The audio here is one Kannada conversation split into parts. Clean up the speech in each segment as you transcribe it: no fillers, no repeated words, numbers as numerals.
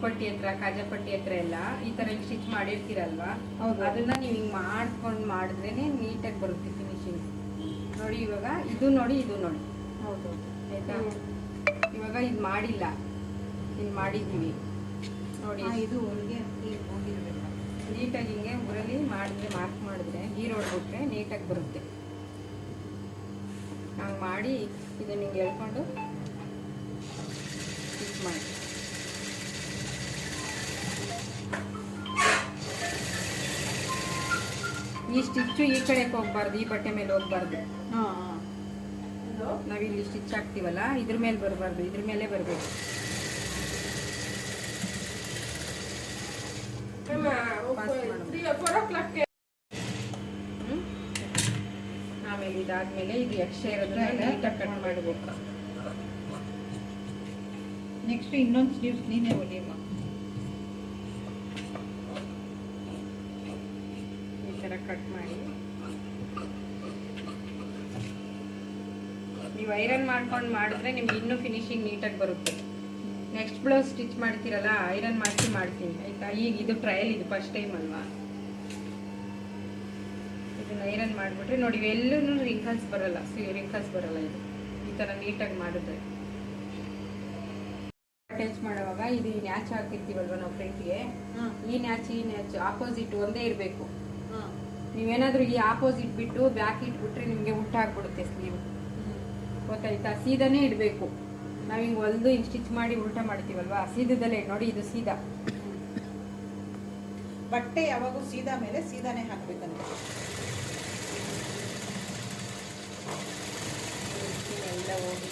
ಮೂಗ್ಪಟ್ಟಿ ಹತ್ರ ಕಾಜಾಪಟ್ಟಿ ಹತ್ರ ಎಲ್ಲ ಈ ತರ ಸ್ಟಿಚ್ ಮಾಡಿರ್ತೀರಲ್ವಾ, ಅದನ್ನ ನೀವು ಹಿಂಗ್ ಮಾಡ್ಕೊಂಡು ಮಾಡಿದ್ರೇನೆ ನೀಟಾಗಿ ಬರುತ್ತೆ ಫಿನಿಶಿಂಗ್. ನೋಡಿ ಇವಾಗ ಇದು ನೋಡಿ ಇದು ನೋಡಿ. ಹೌದು ಆಯ್ತಾ, ಇವಾಗ ಇದು ಮಾಡಿಲ್ಲ, ಇಲ್ಲಿ ಮಾಡಿದ್ದೀವಿ ನೋಡಿ. ಇದು ನೀಟಾಗಿ ಹಿಂಗೆ ಊರಲ್ಲಿ ಮಾಡಿದ್ರೆ ಮಾರ್ಕ್ ಮಾಡಿದ್ರೆ ಗೀರ್ ಹೊಡ್ಬಿಟ್ರೆ ನೀಟಾಗಿ ಬರುತ್ತೆ. ಹಂಗೆ ಮಾಡಿ ಇದನ್ನ ಹಿಂಗೆ ಹೇಳ್ಕೊಂಡು ಸ್ಟಿಚ್ ಮಾಡಿ. ಈ ಸ್ಟಿಚ್ಚು ಈ ಕಡೆ ಹೋಗ್ಬಾರ್ದು, ಈ ಬಟ್ಟೆ ಮೇಲೆ ಹೋಗ್ಬಾರ್ದು. ನಾವಿಲ್ಲಿ ಸ್ಟಿಚ್ ಹಾಕ್ತೀವಲ್ಲ ಇದ್ರ ಮೇಲೆ ಬರಬಾರ್ದು, ಇದ್ರ ಮೇಲೆ ಬರಬೇಕು. ಆಮೇಲೆ ಇದಾದ್ಮೇಲೆ ಇದು ಎಕ್ಸ್ಟ್ರಾ ಇರೋದನ್ನ ನೀಟಾಗಿ ಕಟ್ ಮಾಡಬೇಕು. ನೆಕ್ಸ್ಟ್ ಇನ್ನೊಂದು ಸ್ಲೀವ್ಸ್ ನೀನೇ ಹೊಲಿಯಮ್ಮ. ಈ ಥರ ಕಟ್ ಮಾಡಿ ನೀವು ಐರನ್ ಮಾಡ್ಕೊಂಡು ಮಾಡಿದ್ರೆ ನಿಮ್ಗೆ ಇನ್ನೂ ಫಿನಿಶಿಂಗ್ ನೀಟಾಗಿ ಬರುತ್ತೆ. ನೆಕ್ಸ್ಟ್ ಬ್ಲೌಸ್ ಸ್ಟಿಚ್ ಮಾಡ್ತೀರಲ್ಲ ಐರನ್ ಮಾಡ್ತೀನಿ ಆಯ್ತಾ. ಈಗ ಇದು ಟ್ರಯಲ್, ಇದು ಫಸ್ಟ್ ಟೈಮ್ ಅಲ್ವಾ. ಇದನ್ನ ಐರನ್ ಮಾಡಿಬಿಟ್ರೆ ನೋಡಿ ಎಲ್ಲೂ ರಿಂಕಲ್ಸ್ ಬರಲ್ಲ, ರಿಂಕಲ್ಸ್ ಬರಲ್ಲ. ಇದು ಈ ಥರ ನೀಟಾಗಿ ಮಾಡಿದ್ರೆ ಅಟ್ಯಾಚ್ ಮಾಡುವಾಗ ಇದು ಈ ನ್ಯಾಚ್ ಹಾಕಿರ್ತೀವಲ್ವ ನಾವು ಫ್ರಂಟ್ಗೆ, ಈ ನ್ಯಾಚ್ ಆಪೋಸಿಟ್ ಒಂದೇ ಇರಬೇಕು. ನೀವೇನಾದ್ರೂ ಈ ಆಪೋಸಿಟ್ ಬಿಟ್ಟು ಬ್ಯಾಕ್ ಇಟ್ಬಿಟ್ರೆ ನಿಮಗೆ ಉಲ್ಟಾಗ್ಬಿಡುತ್ತೆ ಸ್ಲೀವ್, ಗೊತ್ತಾಯ್ತಾ. ಸೀದಾನೇ ಇಡಬೇಕು. ನಾವು ಹಿಂಗೆ ಹೊಲ್ದು ಹಿಂಗೆ ಸ್ಟಿಚ್ ಮಾಡಿ ಉಲ್ಟಾ ಮಾಡ್ತೀವಲ್ವಾ, ಸೀದದಲ್ಲೇ ನೋಡಿ. ಇದು ಸೀದಾ ಬಟ್ಟೆ ಯಾವಾಗೂ ಸೀದಾ ಮೇಲೆ ಸೀದಾನೇ ಹಾಕ್ಬೇಕಂತ. ಎಲ್ಲ ಹೋಗಿ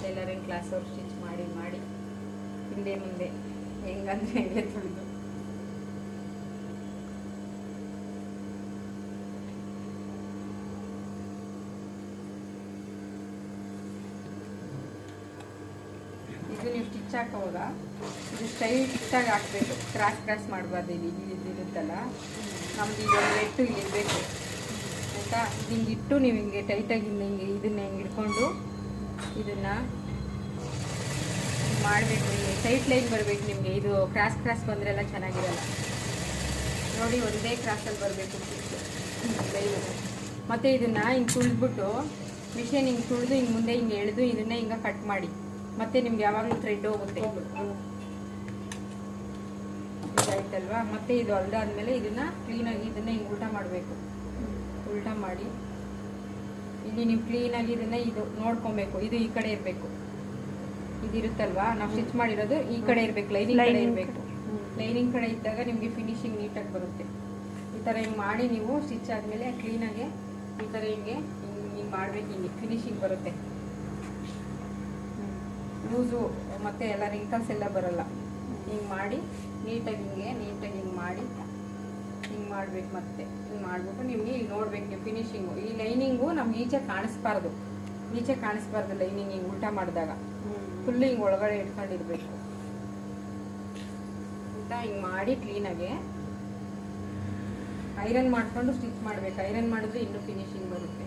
ಟೈಲರಿಂಗ್ ಕ್ಲಾಸ್ ಅವ್ರು ಸ್ಟಿಚ್ ಮಾಡಿ ಮಾಡಿ ಹಿಂದೆ ಮುಂದೆ ಹೆಂಗಂದ್ರೆ ಹೆಂಗೆ ತುಳಿದು ಇದು ನೀವು ಸ್ಟಿಚ್ ಹಾಕೋವಾಗ ಇದು ಸ್ಟ್ರೈಟಾಗಿ ಹಾಕಬೇಕು, ಕ್ರಾಸ್ ಮಾಡಬಾರ್ದು. ಇದಿರುತ್ತಲ್ಲ ನಮ್ದು ಇದೊಂದು ವೆಟ್ಟು ಇರಬೇಕು ಆಯಿತಾ. ಹಿಂಗೆ ಇಟ್ಟು ನೀವು ಹಿಂಗೆ ಟೈಟಾಗಿ ಹಿಂಗೆ ಇದನ್ನ ಹಿಂಗೆ ಹಿಡ್ಕೊಂಡು ಇದನ್ನು ಮಾಡಬೇಕು. ಸೈಡ್ ಲೈನ್ ಬರಬೇಕು ನಿಮಗೆ. ಇದು ಕ್ರಾಸ್ ಬಂದರೆಲ್ಲ ಚೆನ್ನಾಗಿರಲ್ಲ ನೋಡಿ. ಒಂದೇ ಕ್ರಾಸಲ್ಲಿ ಬರಬೇಕು ಲೈನು. ಮತ್ತು ಇದನ್ನು ಹಿಂಗೆ ತುಳಿದ್ಬಿಟ್ಟು ಮಿಷಿನ್ ಹಿಂಗೆ ತುಳಿದು ಹಿಂಗೆ ಮುಂದೆ ಹಿಂಗೆ ಎಳೆದು ಇದನ್ನ ಹಿಂಗೆ ಕಟ್ ಮಾಡಿ. ಮತ್ತೆ ನಿಮ್ಗೆ ಯಾವಾಗಲೂ ಥ್ರೆಡ್ ಹೋಗುತ್ತೆ, ಇದಾಯ್ತಲ್ವಾ. ಮತ್ತೆ ಇದು ಹೊಲ್ದಾದ್ಮೇಲೆ ಇದನ್ನ ಕ್ಲೀನಾಗಿ ಇದನ್ನ ಹಿಂಗೆ ಉಲ್ಟಾ ಮಾಡಬೇಕು. ಉಲ್ಟಾ ಮಾಡಿ ಇಲ್ಲಿ ನೀವು ಕ್ಲೀನಾಗಿ ಇದನ್ನ ಇದು ನೋಡ್ಕೊಬೇಕು. ಇದು ಈ ಕಡೆ ಇರಬೇಕು, ಇದಿರುತ್ತಲ್ವಾ ನಾವು ಸ್ಟಿಚ್ ಮಾಡಿರೋದು ಈ ಕಡೆ ಇರಬೇಕು, ಲೈನಿಂಗ್ ಕಡೆ ಇರಬೇಕು. ಲೈನಿಂಗ್ ಕಡೆ ಇದ್ದಾಗ ನಿಮಗೆ ಫಿನಿಶಿಂಗ್ ನೀಟಾಗಿ ಬರುತ್ತೆ. ಈ ಥರ ಹಿಂಗೆ ಮಾಡಿ ನೀವು ಸ್ಟಿಚ್ ಆದಮೇಲೆ ಕ್ಲೀನಾಗೆ ಈ ಥರ ಹಿಂಗೆ ಮಾಡಬೇಕು. ಹಿಂಗೆ ಫಿನಿಶಿಂಗ್ ಬರುತ್ತೆ. ಲೂಸು ಮತ್ತು ಎಲ್ಲ ರಿಂಕಲ್ಸ್ ಎಲ್ಲ ಬರಲ್ಲ. ಹಿಂಗೆ ಮಾಡಿ ನೀಟಾಗಿ ಹಿಂಗೆ ಮಾಡಿ ಹಿಂಗೆ ಮಾಡಬೇಕು. ಮತ್ತೆ ಹಿಂಗೆ ಮಾಡಿಬಿಟ್ಟು ನಿಮಗೆ ಇಲ್ಲಿ ನೋಡ್ಬೇಕು ನೀವು ಫಿನಿಶಿಂಗು. ಈ ಲೈನಿಂಗು ನಮ್ಗೆ ಈಚೆ ಕಾಣಿಸ್ಬಾರ್ದು ಲೈನಿಂಗ್ ಹಿಂಗೆ ಉಲ್ಟಾ ಮಾಡಿದಾಗ ಫುಲ್ ಹಿಂಗೆ ಒಳಗಡೆ ಇಟ್ಕೊಂಡಿರ್ಬೇಕು ಅಂತ. ಹಿಂಗೆ ಮಾಡಿ ಕ್ಲೀನಾಗೆ ಐರನ್ ಮಾಡಿಕೊಂಡು ಸ್ಟಿಚ್ ಮಾಡಬೇಕು. ಐರನ್ ಮಾಡಿದ್ರೆ ಇನ್ನೂ ಫಿನಿಶಿಂಗ್ ಬರುತ್ತೆ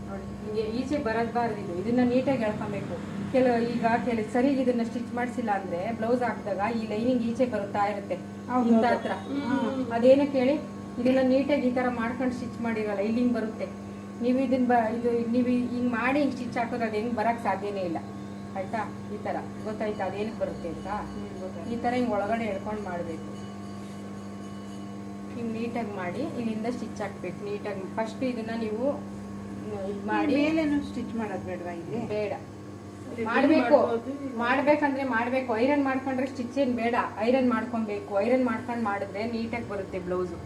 ನೋಡಿ. ಹಿಂಗೆ ಈಚೆ ಬರಬಾರ್ದು. ಇದನ್ನ ನೀಟಾಗಿ ಎಳ್ಕೊಬೇಕು. ಕೆಲವು ಸರಿಗೆ ಇದನ್ನ ಸ್ಟಿಚ್ ಮಾಡಿಸಿಲ್ಲ ಅಂದ್ರೆ ಬ್ಲೌಸ್ ಹಾಕಿದಾಗ ಈ ಲೈನಿಂಗ್ ಈಚೆ ಬರುತ್ತಾ ಇರುತ್ತೆ ಇಂಥ ಹತ್ರ. ಅದೇನಕ್ಕೆ ಹೇಳಿ, ಇದನ್ನ ನೀಟಾಗಿ ಈ ತರ ಮಾಡ್ಕೊಂಡು ಸ್ಟಿಚ್ ಮಾಡಿರಲ್ಲ, ಇಲ್ಲಿ ಹಿಂಗೆ ಬರುತ್ತೆ. ನೀವು ನೀವು ಹಿಂಗೆ ಮಾಡಿ ಹಿಂಗೆ ಸ್ಟಿಚ್ ಹಾಕೋದು ಅದು ಹೆಂಗೆ ಬರಕ್ಕೆ ಸಾಧ್ಯನೇ ಇಲ್ಲ ಆಯ್ತಾ. ಈ ತರ ಗೊತ್ತಾಯ್ತಾ ಅದೇನಕ್ಕೆ ಬರುತ್ತೆ ಅಂತ. ಈ ತರ ಹಿಂಗೆ ಒಳಗಡೆ ಎಳ್ಕೊಂಡು ಮಾಡಬೇಕು. ಹಿಂಗೆ ನೀಟಾಗಿ ಮಾಡಿ ಇಲ್ಲಿಂದ ಸ್ಟಿಚ್ ಹಾಕ್ಬೇಕು ನೀಟಾಗಿ. ಫಸ್ಟ್ ಇದನ್ನ ನೀವು ಮಾಡಿ ಮೇಲೇನು ಸ್ಟಿಚ್ ಮಾಡೋದು ಬೇಡವಾ? ಇಲ್ಲಿ ಬೇಡ, ಮಾಡ್ಬೇಕು. ಐರನ್ ಮಾಡ್ಕೊಂಡ್ರೆ ಸ್ಟಿಚ್ ಏನ್ ಬೇಡ, ಐರನ್ ಮಾಡ್ಕೊಬೇಕು. ಐರನ್ ಮಾಡ್ಕೊಂಡು ಮಾಡಿದ್ರೆ ನೀಟಾಗಿ ಬರುತ್ತೆ ಬ್ಲೌಸು.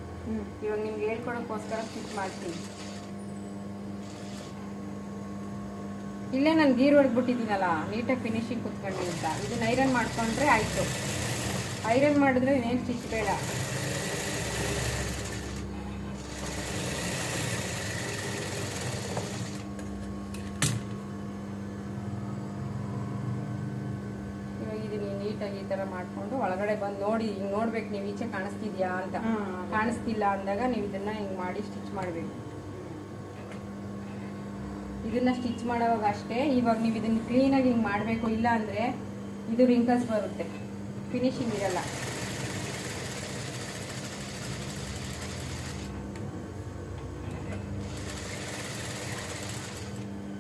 ಇವಾಗ ನಿಮ್ಗೆ ಹೇಳ್ಕೊಡೋಕ್ಕೋಸ್ಕರ ಸ್ಟಿಚ್ ಮಾಡ್ತೀನಿ. ಇಲ್ಲೇ ನಾನು ಗೀರ್ ಹೊಡೆದ್ಬಿಟ್ಟಿದ್ದೀನಲ್ಲ, ನೀಟಾಗಿ ಫಿನಿಶಿಂಗ್ ಕುತ್ಕೊಂಡು ಅಂತ. ಇದನ್ನ ಐರನ್ ಮಾಡ್ಕೊಂಡ್ರೆ ಆಯ್ತು. ಐರನ್ ಮಾಡಿದ್ರೆ ಇನ್ನೇನು ಸ್ಟಿಚ್ ಬೇಡ. ನೀಟಾಗಿ ಈ ತರ ಮಾಡ್ಕೊಂಡು ಒಳಗಡೆ ಬಂದು ನೋಡಿ, ಹಿಂಗ್ ನೋಡ್ಬೇಕು ನೀವು ಈಚೆ ಕಾಣಿಸ್ತಿದ್ಯಾ ಅಂತ. ಕಾಣಿಸ್ತಿಲ್ಲ ಅಂದಾಗ ನೀವು ಇದನ್ನ ಹಿಂಗ್ ಮಾಡಿ ಸ್ಟಿಚ್ ಮಾಡ್ಬೇಕು. ಇದನ್ನ ಸ್ಟಿಚ್ ಮಾಡೋವಾಗ ಅಷ್ಟೇ. ಇವಾಗ ನೀವು ಇದನ್ನ ಕ್ಲೀನಾಗಿ ಹಿಂಗ್ ಮಾಡ್ಬೇಕು. ಇಲ್ಲ ಅಂದ್ರೆ ಇದು ರಿಂಕಲ್ಸ್ ಬರುತ್ತೆ, ಫಿನಿಶಿಂಗ್ ಇರಲ್ಲ.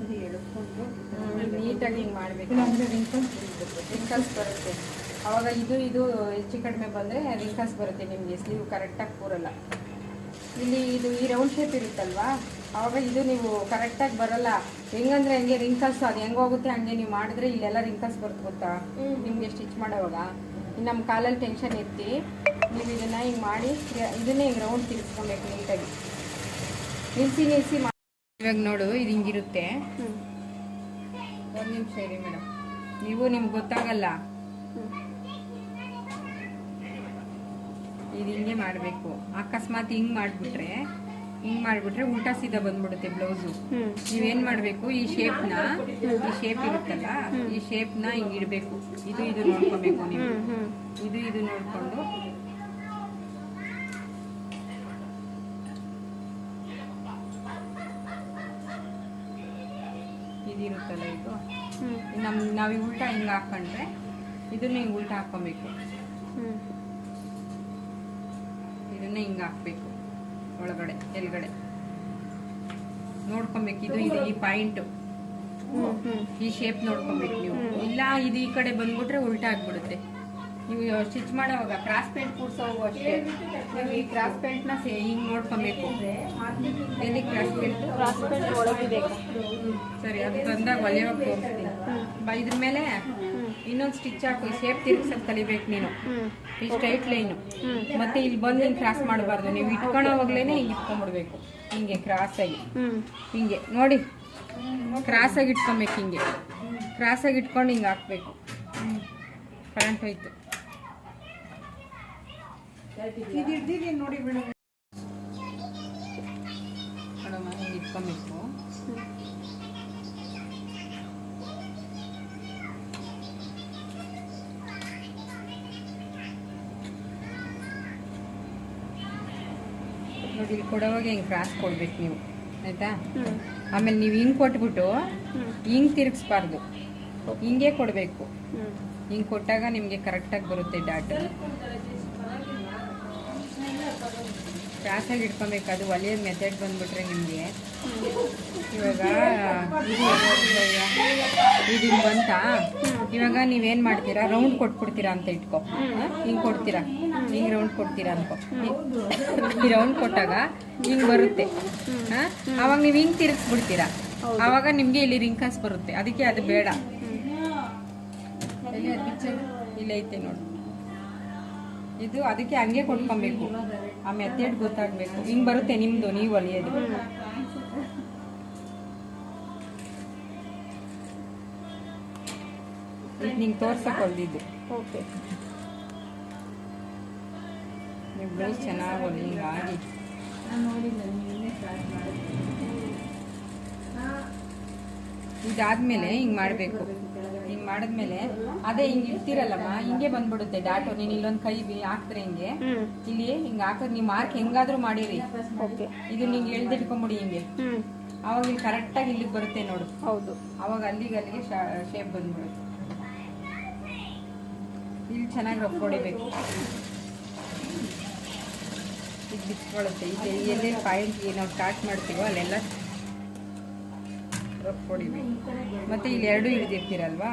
ಅದು ಎಳ್ಕೊಂಡು ನೀಟಾಗಿ ಹಿಂಗೆ ಮಾಡಬೇಕು. ಇಲ್ಲಾಂದ್ರೆ ರಿಂಕಲ್ಸ್ ಬರುತ್ತೆ. ಅವಾಗ ಇದು ಹೆಚ್ಚು ಕಡಿಮೆ ಬಂದರೆ ರಿಂಕಲ್ಸ್ ಬರುತ್ತೆ ನಿಮಗೆ, ಸ್ಲೀವ್ ಕರೆಕ್ಟಾಗಿ ಕೂರಲ್ಲ. ಇಲ್ಲಿ ಈ ರೌಂಡ್ ಶೇಪ್ ಇರುತ್ತಲ್ವಾ, ಅವಾಗ ಇದು ನೀವು ಕರೆಕ್ಟಾಗಿ ಬರಲ್ಲ. ಹೆಂಗಂದ್ರೆ ಹಂಗೆ ರಿಂಕಲ್ಸ್ ಅದು ಹೆಂಗೆ ಹೋಗುತ್ತೆ ಹಂಗೆ ನೀವು ಮಾಡಿದ್ರೆ ಇಲ್ಲೆಲ್ಲ ರಿಂಕಲ್ಸ್ ಬರುತ್ತೆ ಗೊತ್ತಾ ನಿಮಗೆ ಸ್ಟಿಚ್ ಮಾಡೋವಾಗ. ನಮ್ಮ ಕಾಲಲ್ಲಿ ಟೆನ್ಷನ್ ಎತ್ತಿ ನೀವು ಇದನ್ನು ಹಿಂಗೆ ಮಾಡಿ ಇದನ್ನೇ ಹಿಂಗೆ ರೌಂಡ್ ತಿರ್ಸ್ಕೊಬೇಕು ನೀಟಾಗಿ. ನಿಲ್ಲಿಸಿ ಇವಾಗ ನೋಡು, ಇದು ಹಿಂಗಿರುತ್ತೆ. ಒಂದು ನಿಮಿಷ ಇರಿ ಮೇಡಮ್, ನಿಮ್ಗೆ ಗೊತ್ತಾಗಲ್ಲ. ಇದು ಹಿಂಗೆ ಮಾಡಬೇಕು. ಅಕಸ್ಮಾತ್ ಹಿಂಗೆ ಮಾಡಿಬಿಟ್ರೆ ಉಲ್ಟಾ ಸೀದಾ ಬಂದ್ಬಿಡುತ್ತೆ ಬ್ಲೌಸು. ನೀವೇನು ಮಾಡಬೇಕು, ಈ ಶೇಪ್ ಇರುತ್ತಲ್ಲ, ಈ ಶೇಪ್ನ ಹಿಂಗೆ ಇಡಬೇಕು. ಇದು ನೋಡ್ಕೋಬೇಕು ನೀವು. ಇದು ನೋಡಿಕೊಂಡು ಇದಿರುತ್ತಲ್ಲ, ಇದು ನಾವು ಉಲ್ಟಾ ಹಿಂಗೆ ಹಾಕೊಂಡ್ರೆ ಇದನ್ನ ಹಿಂಗೆ ಉಲ್ಟಾ ಹಾಕ್ಕೊಬೇಕು. ಇದನ್ನ ಹಿಂಗೆ ಹಾಕ್ಬೇಕು, ಒಳಗಡೆ ಎಲ್ಗಡೆ ನೋಡ್ಕೊಬೇಕು. ಇದು ಈ ಪಾಯಿಂಟ್, ಈ ಶೇಪ್ ನೋಡ್ಕೊಬೇಕು ನೀವು. ಇಲ್ಲ ಇದು ಈ ಕಡೆ ಬಂದ್ಬಿಟ್ರೆ ಉಲ್ಟಾ ಆಗ್ಬಿಡುತ್ತೆ. ನೀವು ಸ್ಟಿಚ್ ಮಾಡೋವಾಗ ಕ್ರಾಸ್ ಪೇಂಟ್ ಕೂಡ್ಸೋವಾಗ ಅಷ್ಟೇ, ನೀವು ಈ ಕ್ರಾಸ್ ಪೇಂಟ್ನ ಹಿಂಗೆ ನೋಡ್ಕೊಬೇಕು. ಎಲ್ಲಿ ಕ್ರಾಸ್ ಪೇಂಟ್ ಒಳಗಿದೆ. ಸರಿ, ಅದು ಬಂದಾಗ ಒಲೆಯೋಗಿ ತೋರಿಸ್ತೀನಿ. ಇದ್ರ ಮೇಲೆ ಇನ್ನೊಂದು ಸ್ಟಿಚ್ ಹಾಕು. ಈ ಶೇಪ್ ತಿರುಗ್ಸೋದು ಕಲಿಬೇಕು ನೀನು, ಈ ಸ್ಟ್ರೈಟ್ ಲೈನು. ಮತ್ತೆ ಇಲ್ಲಿ ಬಂದು ಹಿಂಗೆ ಕ್ರಾಸ್ ಮಾಡಬಾರ್ದು. ನೀವು ಇಟ್ಕೊಳ್ಳೋವಾಗ್ಲೇನೆ ಹಿಂಗೆ ಇಟ್ಕೊಂಡ್ಬಿಡ್ಬೇಕು, ಹಿಂಗೆ ಕ್ರಾಸಾಗಿ. ಹಿಂಗೆ ನೋಡಿ, ಕ್ರಾಸಾಗಿ ಇಟ್ಕೊಬೇಕು. ಹಿಂಗೆ ಕ್ರಾಸಾಗಿ ಇಟ್ಕೊಂಡು ಹಿಂಗೆ ಹಾಕ್ಬೇಕು. ಕರೆಂಟ್ ಹೋಯ್ತು. ಇದು ಹಿಡ್ದಿದೆ ನೋಡಿ ಮೇಡಮ್. ನೋಡಮ್ಮ, ಹಿಂಗೆ ಇಟ್ಕೊಬೇಕು. ನೋಡಿ, ಇಲ್ಲಿ ಕೊಡೋವಾಗ ಹಿಂಗೆ ಕ್ರಾಸ್ ಕೊಡ್ಬೇಕು ನೀವು, ಆಯ್ತಾ? ಆಮೇಲೆ ನೀವು ಹಿಂಗೆ ಕೊಟ್ಬಿಟ್ಟು ಹಿಂಗೆ ತಿರುಗಿಸ್ಬಾರ್ದು, ಹಿಂಗೆ ಕೊಡಬೇಕು. ಹಿಂಗೆ ಕೊಟ್ಟಾಗ ನಿಮಗೆ ಕರೆಕ್ಟಾಗಿ ಬರುತ್ತೆ ಡಾಟ್. ಕ್ರಾಸಾಗಿ ಇಟ್ಕೊಬೇಕು. ಅದು ಒಲೆಯೋದು ಮೆಥಡ್ ಬಂದ್ಬಿಟ್ರೆ ನಿಮಗೆ ಇವಾಗ ಇದು ಹಿಂಗೆ ಬಂತಾ, ಇವಾಗ ನೀವೇನು ಮಾಡ್ತೀರಾ, ರೌಂಡ್ ಕೊಟ್ಬಿಡ್ತೀರಾ ಅಂತ ಇಟ್ಕೊ. ಹಿಂಗೆ ಕೊಡ್ತೀರಾ, ಹಿಂಗೆ ರೌಂಡ್ ಕೊಡ್ತೀರಾ ಅನ್ಕೊ. ಈ ರೌಂಡ್ ಕೊಟ್ಟಾಗ ಹಿಂಗೆ ಬರುತ್ತೆ. ಆವಾಗ ನೀವು ಹಿಂಗೆ ತಿರುಗಿಸ್ಬಿಡ್ತೀರಾ, ಆವಾಗ ನಿಮಗೆ ಇಲ್ಲಿ ರಿಂಕಲ್ಸ್ ಬರುತ್ತೆ. ಅದಕ್ಕೆ ಅದು ಬೇಡ. ಇಲ್ಲ ಐತೆ ನೋಡಿ, ಇದು ಅದಕ್ಕೆ ಹಂಗೆ ಕೊಟ್ಕೊಬೇಕು. ಆ ಮೆಥಡ್ ಗೊತ್ತಾಗಬೇಕು. ಹಿಂಗೆ ಬರುತ್ತೆ ನಿಮ್ಮದು, ನೀವು ಹೊಲಿಯೋದು. ಇದು ನಿಂಗೆ ತೋರ್ಸಕ್ಕೆ ಹೊಲ್ದಿದ್ದು. ಓಕೆ, ನೀವು ಬ್ಲೌಸ್ ಚೆನ್ನಾಗಿ ಹೊಲಿ. ಹಿಂಗಾಗಿ ಇದಾದ್ಮೇಲೆ ಹಿಂಗೆ ಮಾಡಬೇಕು. ಹಿಂಗೆ ಮಾಡಿದ್ಮೇಲೆ ಅದೇ ಹಿಂಗೆ ಇಡ್ತೀರಲ್ಲಮ್ಮ, ಹಿಂಗೆ ಬಂದ್ಬಿಡುತ್ತೆ ಡಾಟು. ನೀನು ಇಲ್ಲೊಂದು ಕೈ ಹಾಕ್ತಾರೆ ಹಿಂಗೆ, ಇಲ್ಲಿ ಹಿಂಗೆ ಹಾಕೋದು. ನೀವು ಮಾರ್ಕ್ ಹೆಂಗಾದ್ರೂ ಮಾಡಿರಿ. ಇದು ನಿಂಗೆ ಎಳ್ದಿಟ್ಕೊಂಬಿಡಿ ಹಿಂಗೆ. ಅವಾಗ ಇಲ್ಲಿ ಕರೆಕ್ಟಾಗಿ ಇಲ್ಲಿಗೆ ಬರುತ್ತೆ ನೋಡು. ಹೌದು, ಅವಾಗ ಅಲ್ಲಿಗೆ ಶೇಪ್ ಬಂದ್ಬಿಡುತ್ತೆ. ಇಲ್ಲಿ ಚೆನ್ನಾಗಿ ರಫ್ ಹೊಡಿಬೇಕು. ಇದು ಬಿಚ್ಕೊಳ್ಳುತ್ತೆ. ಇದು ಎಲ್ಲೇ ಪಾಯಿಂಟ್ ನಾವು ಸ್ಟಾರ್ಟ್ ಮಾಡ್ತೀವೋ ಅಲ್ಲೆಲ್ಲ ರಫ್ ಹೊಡಿಬೇಕು. ಮತ್ತೆ ಇಲ್ಲಿ ಎರಡು ಹಿಡಿದಿರ್ತೀರಲ್ವಾ,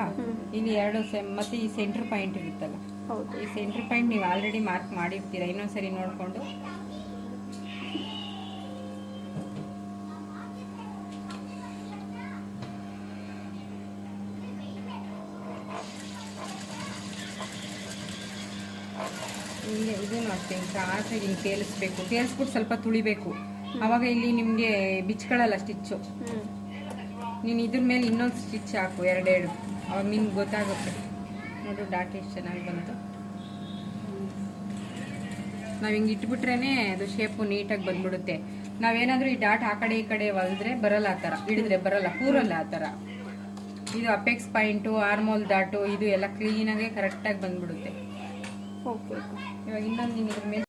ಇಲ್ಲಿ ಎರಡು ಮತ್ತೆ ಈ ಸೆಂಟ್ರ್ ಪಾಯಿಂಟ್ ಇರುತ್ತಲ್ಲ, ಈ ಸೆಂಟ್ರ್ ಪಾಯಿಂಟ್ ನೀವು ಆಲ್ರೆಡಿ ಮಾರ್ಕ್ ಮಾಡಿರ್ತೀರ. ಇನ್ನೊಂದ್ಸರಿ ನೋಡಿಕೊಂಡು ಹಿಂಗೆ ಇದನ್ನು ಅಷ್ಟೇ ಕ್ರಾಸಾಗಿ ಹಿಂಗೆ ತೇಲಿಸ್ಬೇಕು. ತೇಲಿಸ್ಬಿಟ್ಟು ಸ್ವಲ್ಪ ತುಳಿಬೇಕು. ಆವಾಗ ಇಲ್ಲಿ ನಿಮಗೆ ಬಿಚ್ಕೊಳ್ಳಲ್ಲ ಸ್ಟಿಚ್ಚು. ನೀನು ಇದ್ರ ಮೇಲೆ ಇನ್ನೊಂದು ಸ್ಟಿಚ್ ಹಾಕು, ಎರಡೆರಡು. ಅವಾಗ ನಿಮ್ಗೆ ಗೊತ್ತಾಗುತ್ತೆ. ನೋಡು ಡಾಟ್ ಎಷ್ಟು ಚೆನ್ನಾಗಿ ಬಂತು. ನಾವು ಹಿಂಗೆ ಇಟ್ಬಿಟ್ರೇ ಅದು ಶೇಪು ನೀಟಾಗಿ ಬಂದ್ಬಿಡುತ್ತೆ. ನಾವೇನಾದರೂ ಈ ಡಾಟ್ ಆ ಕಡೆ ಈ ಕಡೆ ಹೊಲಿದ್ರೆ ಬರಲ್ಲ, ಆ ಥರ ಹಿಡಿದ್ರೆ ಬರಲ್ಲ, ಕೂರಲ್ಲ ಆ ಥರ. ಇದು ಅಪೆಕ್ಸ್ ಪಾಯಿಂಟು, ಆರ್ಮೋಲ್ ಡಾಟು, ಇದು ಎಲ್ಲ ಕ್ಲೀನಾಗೆ ಕರೆಕ್ಟಾಗಿ ಬಂದ್ಬಿಡುತ್ತೆ. ಓಕೆ. ಇವಾಗ ಇನ್ನೊಂದು ನೀನು ಇದ್ರ ಮೇಲೆ